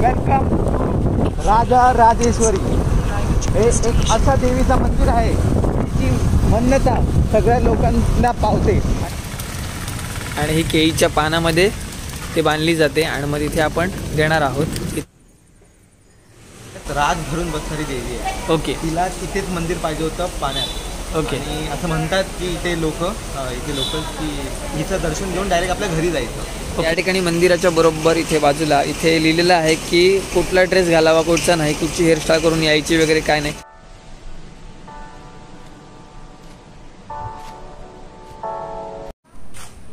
Welcome राजा राजेश्वरी। हे एक असा देवीचा मंदिर आहे जी मान्यता सगळ्या लोकांना पावते आणि ही केळीच्या पानामध्ये ते बांधली जाते आणि मग इथे आपण देणार आहोत। रात भरून बसणारी देवी आहे। ओके, तिला तिथेच मंदिर पाहिजे होतं पाण्यात। ओके, आणि असं म्हणतात की इथे लोक की हिचं दर्शन घेऊन डायरेक्ट आपल्या घरी जायचं। या ठिकाणी मंदिराच्या बरोबर इथे बाजूला इथे लिहिलेलं आहे की कुठला ड्रेस घालावा, कुठचा नाही, कुठची हेअरस्टाईल करून यायची वगैरे काय नाही।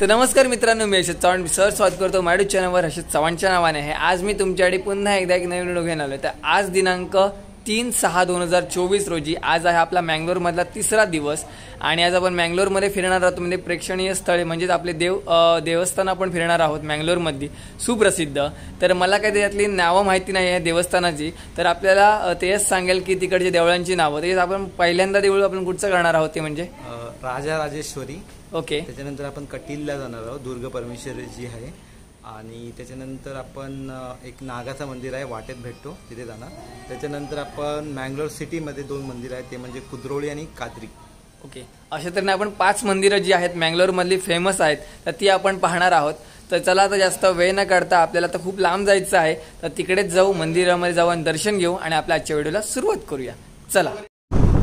तर नमस्कार मित्रांनो, मी हर्षद चव्हाण सर स्वागत करतो माझ्या चॅनलवर हर्षद चव्हाणच्या नावाने आहे। आज मी तुमच्यासाठी पुन्हा एकदा एक नवीन व्हिडिओ घेऊन आलो। तर आज दिनांक 3/6/2024 रोजी आज आहे आपला मँगलोरमधला तिसरा दिवस आणि आज आपण मँगलोरमध्ये फिरणार आहोत। म्हणजे प्रेक्षणीय स्थळे म्हणजेच आपले देवस्थान आपण फिरणार आहोत मँगलोरमधली सुप्रसिद्ध। तर मला काही त्यातली नावं माहिती नाही आहे देवस्थानाची, तर आपल्याला तेच सांगेल की तिकडच्या देवळांची नावं। तेच आपण पहिल्यांदा देऊळ आपण कुठचं करणार आहोत ते म्हणजे राजा राजेश्वरी। ओके, त्याच्यानंतर आपण कटीलला जाणार आहोत, दुर्ग परमेश्वरी जी आहे। आणि त्याच्यानंतर आपण एक नागाचं मंदिर आहे, वाटेत भेटतो तिथे जाणार। त्याच्यानंतर आपण मँगलोर सिटीमध्ये 2 मंदिर आहेत, ते म्हणजे कुद्रोळी आणि कात्री। ओके, अशा तऱ्हेने आपण 5 मंदिरं जी आहेत मँगलोरमधली फेमस आहेत तर ती आपण पाहणार आहोत। तर चला आता जास्त वेळ न करता आपल्याला तर खूप लांब जायचं आहे, तर तिकडेच जाऊ, मंदिरामध्ये जाऊ आणि दर्शन घेऊ आणि आपल्या आजच्या व्हिडिओला सुरुवात करूया। चला,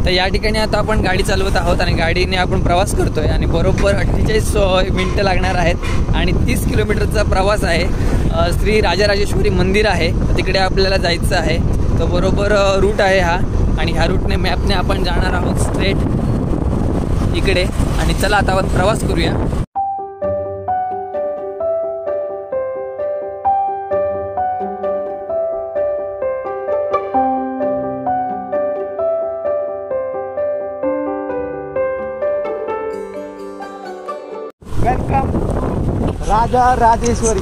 तर या ठिकाणी आता आपण गाडी चालवत आहोत आणि गाडीने आपण प्रवास करतोय आणि बरोबर 48 मिनिटं लागणार आहेत आणि 30 किलोमीटरचा प्रवास आहे। श्री राजराजेश्वरी मंदिर आहे, तर तिकडे आपल्याला जायचं आहे। तर बरोबर रूट आहे हा आणि ह्या रूटने मॅपने आपण जाणार आहोत स्ट्रेट इकडे। आणि चला आता आपण प्रवास करूया। वेलकम राजा राजेश्वरी।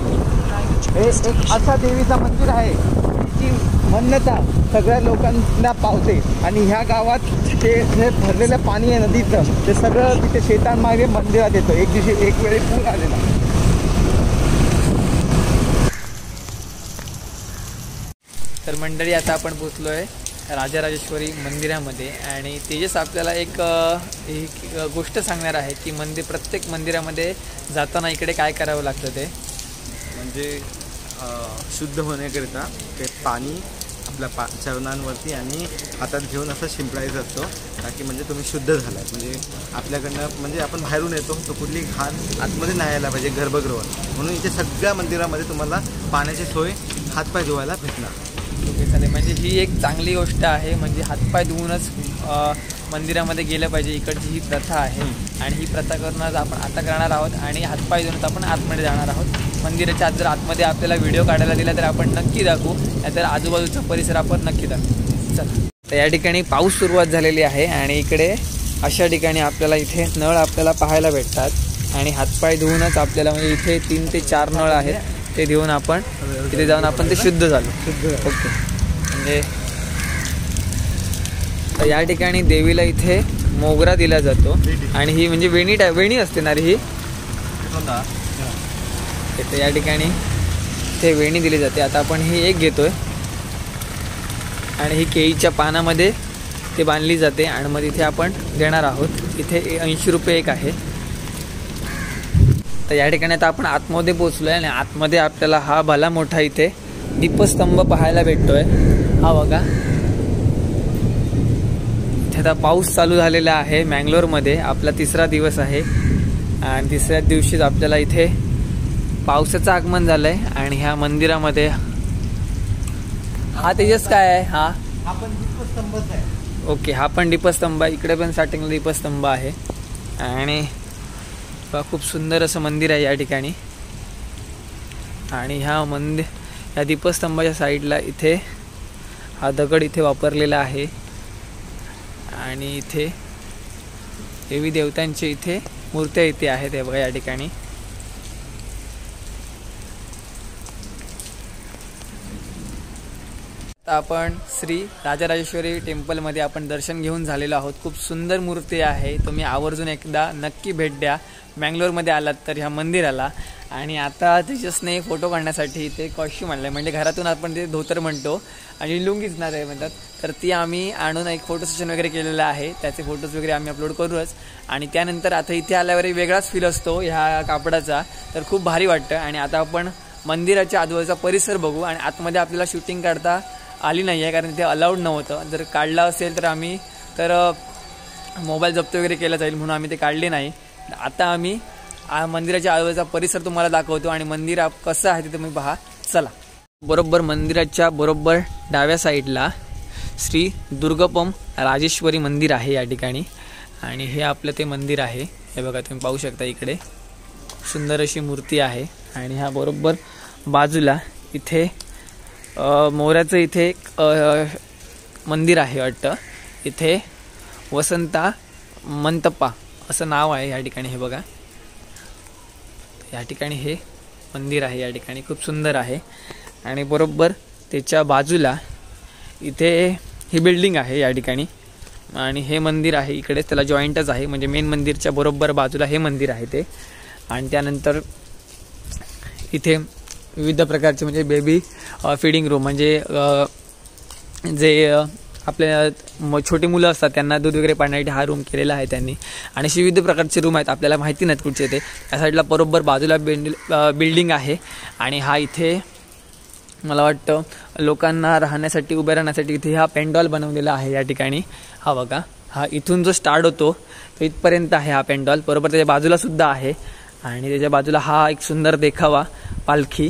हे एक असा देवीचा मंदिर आहे जी मान्यता सगळ्या लोकांना पावते आणि ह्या गावात ते जे भरलेलं पाणी आहे नदीचं, ते सगळं तिथे शेतांमागे मंदिरात येतं। एक दिवशी एक वेळी पूर आलेला। तर मंडळी आता आपण पोचलोय राजराजेश्वरी मंदिरामध्ये आणि तेजस आपल्याला एक गोष्ट सांगणार आहे की प्रत्येक मंदिरामध्ये जाताना इकडे काय करावं लागतं। ते म्हणजे शुद्ध होण्याकरिता ते पाणी आपल्या चरणांवरती आणि हातात घेऊन असं शिंपडायचं असतं, ताकी म्हणजे तुम्ही शुद्ध झालात। म्हणजे आपल्याकडनं म्हणजे आपण बाहेरून येतो तर कुठली घाण आतमध्ये नाही यायला पाहिजे गर्भगृहात, म्हणून इथे सगळ्या मंदिरामध्ये तुम्हाला पाण्याची सोय हातपाय धुवायला भेटणार। ओके, चालेल। म्हणजे ही एक चांगली गोष्ट आहे, म्हणजे हातपाय धुवूनच मंदिरामध्ये गेलं पाहिजे, इकडची ही प्रथा आहे आणि ही प्रथा करूनच आपण आता करणार आहोत आणि हातपाय धुवूनच आपण आतमध्ये जाणार आहोत मंदिराच्या आत। जर आतमध्ये आपल्याला व्हिडिओ काढायला दिला तर आपण नक्की दाखवू, नाहीतर आजूबाजूचा परिसर आपण नक्की दाखवू। चला, तर या ठिकाणी पाऊस सुरुवात झालेली आहे आणि इकडे अशा ठिकाणी आपल्याला इथे नळ आपल्याला पाहायला भेटतात आणि हातपाय धुवूनच आपल्याला म्हणजे इथे 3 ते 4 नळ आहेत, ते देऊन आपण तिथे जाऊन आपण ते शुद्ध झालो। ओके, म्हणजे तर या ठिकाणी देवीला इथे मोगरा दिला जातो आणि ही म्हणजे वेणी असते ना रे ही। तर या ठिकाणी ते वेणी दिली जाते। आता आपण ही एक घेतोय आणि ही केळीच्या पानामध्ये ते बांधली जाते आणि मग इथे आपण देणार आहोत। इथे 80 रुपये एक आहे। तर या ठिकाणी आता आपण आतमध्ये पोहोचलोय आणि आतमध्ये आपल्याला हा भला मोठा इथे दीपस्तंभ पाहायला भेटतोय। हा बघा, इथे आता पाऊस चालू झालेला आहे मँगलोरमध्ये। आपला तिसरा दिवस आहे आणि तिसऱ्या दिवशीच आपल्याला इथे पावसाचं आगमन झालंय आणि ह्या मंदिरामध्ये हा तेजस काय आहे? हा आपण दीपस्तंभच आहे। ओके, हा पण दीपस्तंभ आहे। इकडे पण स्टार्टिंगला दीपस्तंभ आहे आणि खूप सुंदर असं मंदिर आहे या ठिकाणी। आणि ह्या दीपस्तंभाच्या साईडला इथे हा दगड इथे वापरलेला आहे आणि इथे देवी देवतांचे इथे मूर्त्या इथे आहेत। हे बघा या ठिकाणी आपण श्री राजराजेश्वरी टेम्पलमध्ये आपण दर्शन घेऊन झालेलो आहोत। खूप सुंदर मूर्ती आहे, तुम्ही आवर्जून एकदा नक्की भेट द्या। मँगलोरमध्ये आलात तर ह्या मंदिराला आणि आता तेजसने फोटो काढण्यासाठी ते कॉस्ट्यूम आणलं आहे, म्हणजे घरातून आपण ते धोतर म्हणतो आणि लुंगीच ना ते म्हणतात, तर ती आम्ही आणून एक फोटो सेशन वगैरे केलेलं आहे. त्याचे फोटोज वगैरे आम्ही अपलोड करूच. आणि त्यानंतर आता इथे आल्यावर एक वेगळाच फील असतो ह्या कापडाचा, तर खूप भारी वाटतं. आणि आता आपण मंदिराच्या आजूबाजूचा परिसर बघू. आणि आतमध्ये आपल्याला शूटिंग काढता आली नाही आहे, कारण ते अलाउड नव्हतं. जर काढलं असेल तर आम्ही मोबाईल जप्त वगैरे केला जाईल म्हणून आम्ही ते काढले नाही. आता आम्ही मंदिराच्या आजूबाजूचा परिसर तुम्हाला दाखवतो आणि मंदिर कसं आहे ते तुम्ही पहा. चला. बरोबर मंदिराच्या बरोबर डाव्या साईडला श्री दुर्गप्पम राजेश्वरी मंदिर आहे या ठिकाणी. आणि हे आपलं ते मंदिर आहे. हे बघा तुम्ही पाहू शकता, इकडे सुंदर अशी मूर्ती आहे. आणि ह्या बरोबर बाजूला इथे मोऱ्याचं इथे एक मंदिर आहे वाटतं. इथे वसंता मंतपा असं नाव आहे या ठिकाणी. हे बघा, या ठिकाणी हे मंदिर आहे. या ठिकाणी खूप सुंदर आहे. आणि बरोबर त्याच्या बाजूला इथे ही बिल्डिंग आहे या ठिकाणी. आणि हे मंदिर आहे इकडेच, त्याला जॉईंटच आहे, म्हणजे मेन मंदिरच्या बरोबर बाजूला हे मंदिर आहे ते. आणि त्यानंतर इथे विविध प्रकारचे म्हणजे बेबी फीडिंग रूम, म्हणजे जे आपल्या छोटी मुलं असतात त्यांना दूध वगैरे पाण्यासाठी हा रूम केलेला आहे त्यांनी. आणि असे विविध प्रकारचे रूम आहेत, आपल्याला माहिती नाहीत कुठचे ते. या साईडला बरोबर बाजूला बिल्डिंग आहे. आणि हा इथे मला वाटतं लोकांना राहण्यासाठी, उभे राहण्यासाठी इथे हा पेंडॉल बनवलेला आहे या ठिकाणी. हा बघा, हा इथून जो स्टार्ट होतो तो इथपर्यंत आहे हा पेंडॉल. बरोबर त्याच्या बाजूला सुद्धा आहे. आणि त्याच्या बाजूला हा एक सुंदर देखावा पालखी.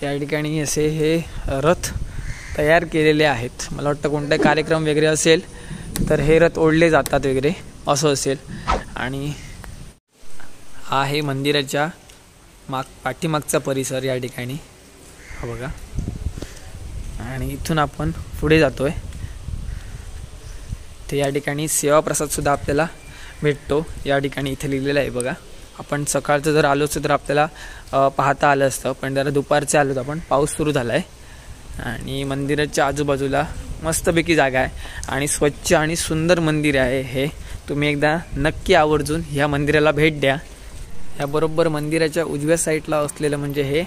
या ठिकाणी असे हे रथ तयार केलेले आहेत. मला वाटतं कोणताही कार्यक्रम वगैरे असेल तर हे रथ ओढले जातात वगैरे असं असेल. आणि हा आहे मंदिराच्या पाठीमागचा परिसर या ठिकाणी. हा बघा. आणि इथून आपण पुढे जातोय. ते या ठिकाणी सेवा प्रसाद सुद्धा आपल्याला भेटतो. या ठिकाणी इथे लिहिलेलं आहे बघा. आपण सकाळचं जर आलो असतो तर आपल्याला पाहता आलं असतं, पण जरा दुपारचे आलो तर आपण पाऊस सुरू झाला आहे. आणि मंदिराच्या आजूबाजूला मस्तपैकी जागा आहे आणि स्वच्छ आणि सुंदर मंदिर आहे हे. तुम्ही एकदा नक्की आवर्जून ह्या मंदिराला भेट द्या. याबरोबर मंदिराच्या उजव्या साईडला असलेलं म्हणजे हे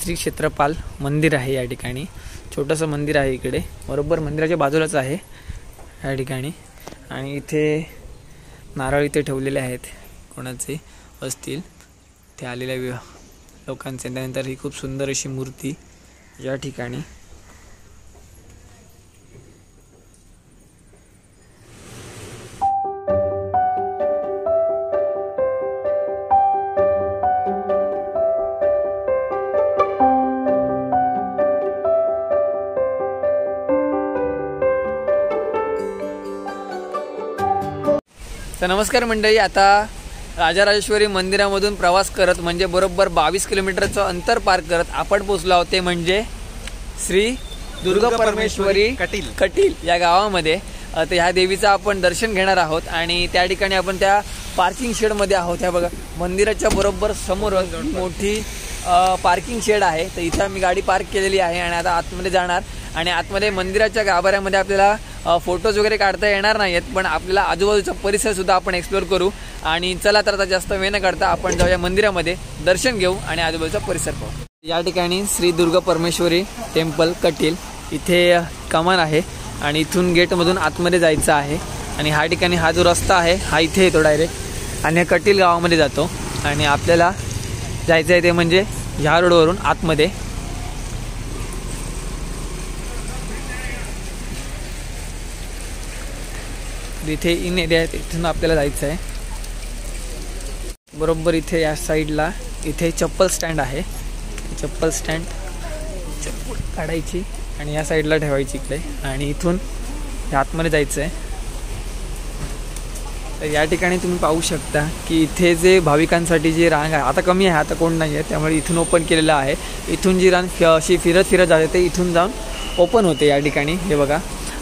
श्री क्षेत्रपाल मंदिर आहे या ठिकाणी. छोटंसं मंदिर आहे इकडे, बरोबर मंदिराच्या बाजूलाच आहे या ठिकाणी. आणि इथे नारळ इथे ठेवलेले आहेत, कोणाचे असतील ते आलेल्या लोकांचे. त्यानंतर ही खूप सुंदर अशी मूर्ती या ठिकाणी. तर नमस्कार मंडळी, आता राजराजेश्वरी मंदिरामधून प्रवास करत म्हणजे बरोबर 22 किलोमीटरचं अंतर पार करत आपण पोहोचलो आहोत ते म्हणजे श्री दुर्गापरमेश्वरी कटील या गावामध्ये. तर ह्या देवीचं आपण दर्शन घेणार आहोत. आणि त्या ठिकाणी आपण त्या पार्किंग शेडमध्ये आहोत. ह्या बघा, मंदिराच्या बरोबर समोर मोठी पार्किंग शेड आहे. तर इथे आम्ही गाडी पार्क केलेली आहे आणि आता आतमध्ये जाणार. आणि आतमध्ये मंदिराच्या गाभाऱ्यामध्ये आपल्याला फोटोज वगैरे काढता येणार नाहीत, पण आपल्याला आजूबाजूचा परिसर सुद्धा आपण एक्सप्लोर करू. आणि चला तर आता जास्त वेळ न करता आपण जाऊया मंदिरामध्ये, दर्शन घेऊ आणि आजूबाजूचा परिसर पाहू. या ठिकाणी श्री दुर्गा परमेश्वरी टेम्पल कटील, इथे कमान आहे आणि इथून गेटमधून आतमध्ये जायचं आहे. आणि ह्या ठिकाणी हा जो रस्ता आहे हा इथे येतो डायरेक्ट आणि कटील गावामध्ये जातो. आणि आपल्याला जायचं आहे ते म्हणजे ह्या रोडवरून आतमध्ये. इथे इन एरिया आहे, इथून आपल्याला जायचं आहे. बरोबर इथे या साईडला इथे चप्पल स्टँड आहे. चप्पल स्टँड, चप्पल काढायची आणि या साईडला ठेवायची इकडे. आणि इथून आतमध्ये जायचं आहे. तर या ठिकाणी तुम्ही पाहू शकता की इथे जे भाविकांसाठी जी रांग आहे, आता कमी आहे, आता कोण नाही आहे, त्यामुळे इथून ओपन केलेलं आहे. इथून जी रांग अशी फिरत जाते ते इथून जाऊन ओपन होते या ठिकाणी. हे बघा.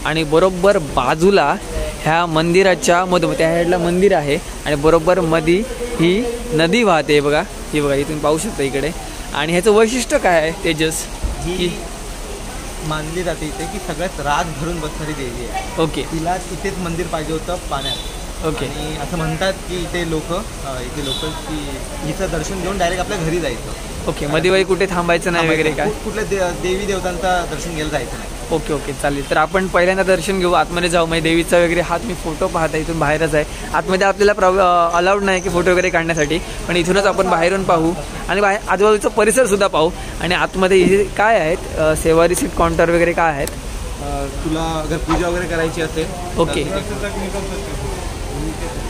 आणि बरोबर बाजूला ह्या मंदिराच्या मध्ये त्या साईडला मंदिर आहे आणि बरोबर मध्ये ही नदी वाहते बघा. ही बघा, इथून पाहू शकता इकडे. आणि ह्याचं वैशिष्ट्य काय आहे तेजस? की मानली जाते इथे की सगळ्यात राग भरून बसणारी देवी आहे. ओके. तिला इथेच मंदिर पाहिजे होतं पाण्यात. ओके. आणि असं म्हणतात की इथे लोक की हिचं दर्शन घेऊन डायरेक्ट आपल्या घरी जायचं. ओके. मध्ये वही कुठे थांबायचं नाही वगैरे काय? कुठल्या देवी देवतांचा दर्शन घ्यायला जायचं नाही. ओके ओके चालेल. तर आपण पहिल्यांदा दर्शन घेऊ, आतमध्ये जाऊ. म्हणजे देवीचा वगैरे हा तुम्ही फोटो पाहता इथून बाहेरच आहे. आतमध्ये आपल्याला अलाउड नाही की फोटो वगैरे काढण्यासाठी, पण इथूनच आपण बाहेरून पाहू आणि आजूबाजूचा परिसर सुद्धा पाहू. आणि आतमध्ये हे काय आहेत, सेवा रिसीट काउंटर वगैरे काय आहेत? तुला अगर पूजा वगैरे करायची असेल ओके.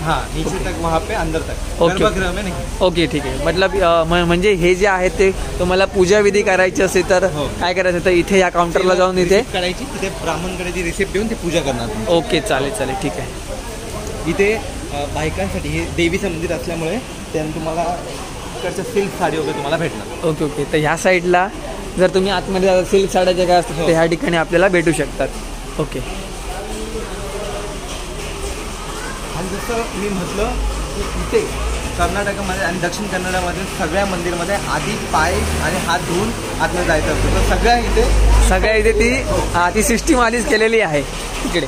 हाँ, नीचे तक वहाँ पे अंदर तक. ओके. गर्भगृह में नहीं. ओके ठीक आहे. मतलब म्हणजे हे जे आहे ते तुम्हाला पूजा विधी करायची असेल तर काय करायचं, तर इथे या काउंटरला जाऊन इथे करायची, तिथे ब्राह्मणकडे जी रिसिप्ट देऊन ते पूजा करणार. ओके चालेल चालेल ठीक आहे. इथे बायकांसाठी हे देवीचं मंदिर असल्यामुळे त्यानं तुम्हाला इकडचं सिल्क साडी वगैरे तुम्हाला भेटणार. Okay okay. तर ह्या साईडला जर तुम्ही आतमध्ये सिल्क साड्या ज्या काय असतात ते ह्या ठिकाणी आपल्याला भेटू शकतात. ओके. आणि जसं मी म्हटलं की इथे कर्नाटकामध्ये आणि दक्षिण कन्नडामध्ये सगळ्या मंदिरमध्ये आधी पाय आणि हात धुवून आतमध्ये जायचं असतं. तर सगळ्या इथे ती सिस्टीम आधीच केलेली आहे इकडे.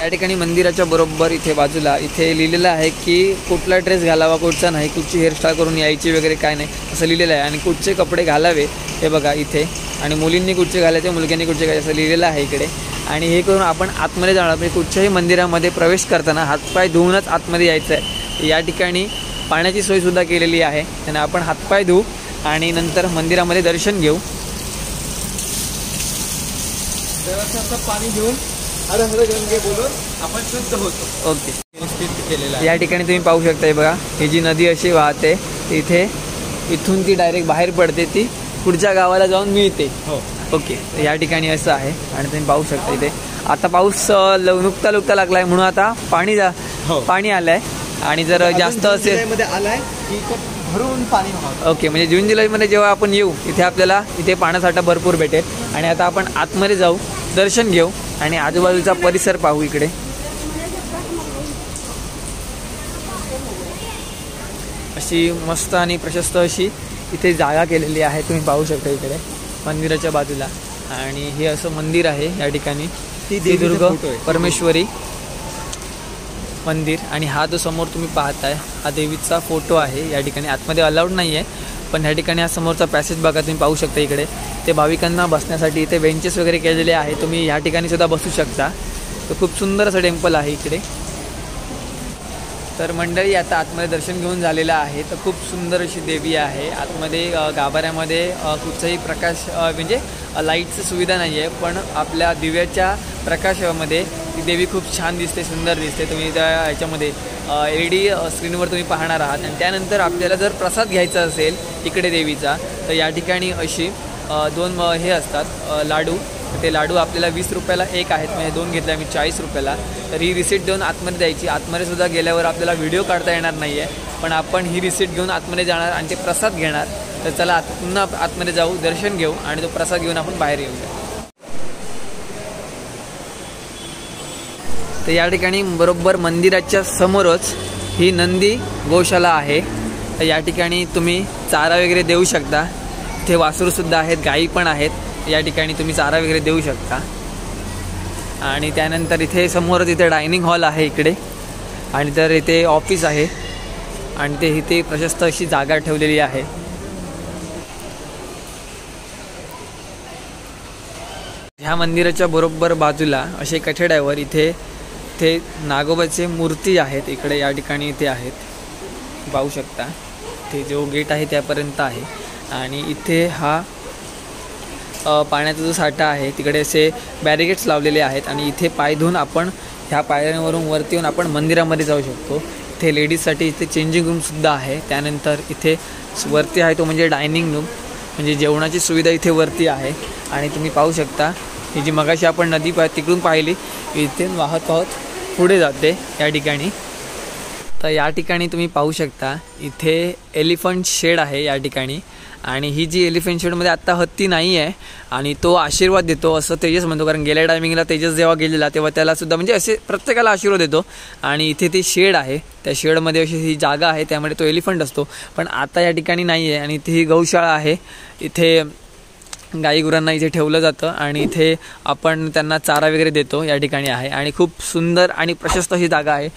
या ठिकाणी मंदिराच्या बरोबर इथे बाजूला इथे लिहिलेलं आहे की कुठला ड्रेस घालावा, कुठचा नाही, कुठची हेअरस्टाईल करून यायची वगैरे काय नाही असं लिहिलेलं आहे. आणि कुठचे कपडे घालावे हे बघा इथे. आणि मुलींनी कुठचे घालायचे, मुलग्यांनी कुठचे घालायचे असं लिहिलेलं आहे इकडे. आणि हे करून आपण आतमध्ये जाणार, म्हणजे कुठच्याही मंदिरामध्ये प्रवेश करताना हातपाय धुवूनच आतमध्ये यायचं आहे. या ठिकाणी पाण्याची सोयसुद्धा केलेली आहे, आणि आपण हातपाय धुवू आणि नंतर मंदिरामध्ये दर्शन घेऊ. पाणी घेऊन गंगे बोलून आपण शुद्ध होतो. ओके. केलेलं आहे. या ठिकाणी तुम्ही पाहू शकता, बघा ही जी नदी अशी वाहते इथे, इथून ती डायरेक्ट बाहेर पडते, ती पुढच्या गावाला जाऊन मिळते. हो. ओके. या ठिकाणी असं आहे. आणि तुम्ही पाहू शकता इथे आता पाऊस नुकता लागलाय म्हणून आता पाणी आलंय. आणि जर जास्त असेल आलाय की भरून पाणी. ओके. म्हणजे जून जुलैमध्ये जेव्हा आपण येऊ इथे आपल्याला इथे पाण्यासाठा भरपूर भेटेल. आणि आता आपण आतमध्ये जाऊ, दर्शन घेऊ आणि आजूबाजूचा परिसर पाहू. इकडे अशी मस्त आणि प्रशस्त अशी इथे जागा केलेली आहे, तुम्ही पाहू शकता इकडे मंदिराच्या बाजूला. आणि हे असं मंदिर आहे या ठिकाणी, सिंधुदुर्ग परमेश्वरी मंदिर. आणि हा जो समोर तुम्ही पाहताय हा देवीचा फोटो आहे. या ठिकाणी आतमध्ये अलाउड नाही आहे, पण ह्या ठिकाणी हा समोरचा पॅसेज बघा, तुम्ही पाहू शकता इकडे. ते भाविकांना बसण्यासाठी इथे बेंचेस वगैरे केलेले आहे, तुम्ही ह्या ठिकाणी सुद्धा बसू शकता. तर खूप सुंदर असं टेम्पल आहे इकडे. तर मंडळी आता आतमध्ये दर्शन घेऊन झालेलं आहे. तर खूप सुंदर अशी देवी आहे. आतमध्ये गाभाऱ्यामध्ये कुठचाही प्रकाश म्हणजे लाईटची सुविधा नाही आहे, पण आपल्या दिव्याच्या प्रकाशामध्ये ती देवी खूप छान दिसते, सुंदर दिसते. तुम्ही त्या ह्याच्यामध्ये LED स्क्रीनवर तुम्ही पाहणार आहात. आणि त्यानंतर आपल्याला जर प्रसाद घ्यायचा असेल इकडे देवीचा, तर या ठिकाणी अशी 2 हे असतात लाडू. ते लाडू आपल्याला 20 रुपयाला एक आहेत, म्हणजे 2 घेतले आम्ही 40 रुपयाला. तर ही रिसीट देऊन आतमध्ये द्यायची. आतमध्ये सुद्धा गेल्यावर आपल्याला व्हिडिओ काढता येणार नाही आहे, पण आपण ही रिसीट घेऊन आतमध्ये जाणार आणि ते प्रसाद घेणार. तर चला पुन्हा आतमध्ये जाऊ, दर्शन घेऊ आणि तो प्रसाद घेऊन आपण बाहेर येऊया. तर या ठिकाणी बरोबर मंदिराच्या समोरच ही नंदी गोशाला आहे. तर या ठिकाणी तुम्ही चारा वगैरे देऊ शकता. इथे वासरूसुद्धा आहेत, गायी पण आहेत. या ठिकाणी तुम्ही चारा वगैरे देऊ शकता. आणि त्यानंतर इथे समोरच इथे डायनिंग हॉल आहे इकडे. आणि तर इथे ऑफिस आहे आणि ते इथे प्रशस्त अशी जागा ठेवलेली आहे. ह्या मंदिराच्या बरोबर बाजूला असे कठड्यावर इथे नागोबाचे मूर्ती आहेत इकडे. या ठिकाणी इथे आहेत, पाहू शकता. ते जो गेट आहे त्यापर्यंत आहे. आणि इथे हा पाण्याचा जो साठा आहे तिकडे असे बॅरिकेड्स लावलेले आहेत. आणि इथे पाय धुवून आपण ह्या पायऱ्यांवरून वरती येऊन आपण मंदिरामध्ये जाऊ शकतो. इथे लेडीजसाठी इथे चेंजिंग रूमसुद्धा आहे. त्यानंतर इथे वरती आहे तो म्हणजे डायनिंग रूम, म्हणजे जेवणाची सुविधा इथे वरती आहे. आणि तुम्ही पाहू शकता ही जी मगाशी आपण नदी तिकडून पाहिली, इथे वाहत पुढे जाते या ठिकाणी. तर या ठिकाणी तुम्ही पाहू शकता इथे एलिफंट शेड आहे या ठिकाणी. आणि ही जी एलिफंट शेडमध्ये आत्ता हत्ती नाही आहे आणि तो आशीर्वाद देतो असं तेजस म्हणतो, कारण गेल्या टायमिंगला तेजस जेव्हा गेलेला तेव्हा त्यालासुद्धा म्हणजे असे प्रत्येकाला आशीर्वाद देतो. आणि इथे ती शेड आहे, त्या शेडमध्ये अशी ही जागा आहे, त्यामुळे तो एलिफंट असतो. पण आता या ठिकाणी नाही आहे. आणि इथे ही गौशाळा आहे. इथे गाई गुरांना इथे ठेवलं जातं आणि इथे आपण त्यांना चारा वगैरे देतो या ठिकाणी आहे आणि खूप सुंदर आणि प्रशस्त ही जागा आहे.